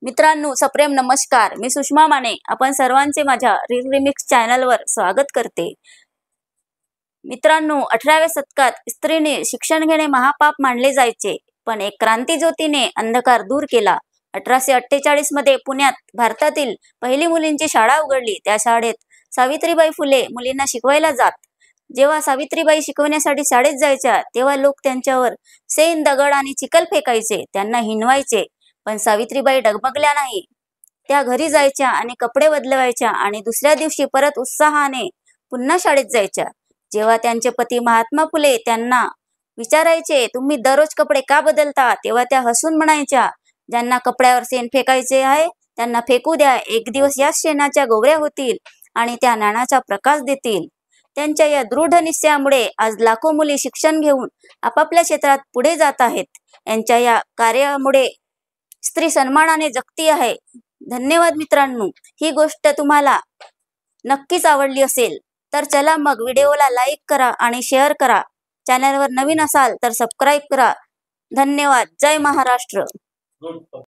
मित्रांनो, सप्रेम नमस्कार. मी सुषमा माने आपण सर्वांचे माझ्या रील रिमिक्स चॅनलवर स्वागत करते. मित्रांनो, 18व्या शतकात स्त्रीने शिक्षण घेणे महापाप मानले जायचे, पण एक क्रांतीज्योतीने अंधकार दूर केला. 1848 मध्ये पुण्यात भारतातील पहिली मुलींची शाळा उघडली. त्या शाळेत सावित्रीबाई फुले मुलींना शिकवायला जात. जेव्हा सावित्रीबाई शिकवण्यासाठी शाळेत जायच्या तेव्हा लोक त्यांच्यावर सेन, दगड आणि चिखल फेकायचे, त्यांना हिणवायचे. पण सावित्रीबाई डगमगल्या नाही. त्या घरी जायच्या आणि कपडे बदलवायच्या आणि दुसऱ्या दिवशी परत उत्साहाने पुन्हा शाळेत जायच्या. जेव्हा त्यांचे पती महात्मा फुले त्यांना विचारायचे, तुम्ही दररोज कपडे का बदलता, तेव्हा त्या हसून म्हणायच्या, ज्यांना कपड्यावर शेण फेकायचे आहे त्यांना फेकू द्या. एक दिवस या शेणाच्या गोवऱ्या होतील आणि त्या ज्ञानाचा प्रकाश देतील. त्यांच्या या दृढ निश्चयामुळे आज लाखो मुली शिक्षण घेऊन आपापल्या क्षेत्रात पुढे जात आहेत. यांच्या या कार्यामुळे स्त्री सन्मानाने जगती आहे. धन्यवाद मित्रांनो. ही गोष्ट तुम्हाला नक्कीच आवडली असेल तर चला मग व्हिडिओला लाईक करा आणि शेअर करा. चॅनलवर नवीन असाल तर सबस्क्राईब करा. धन्यवाद. जय महाराष्ट्र.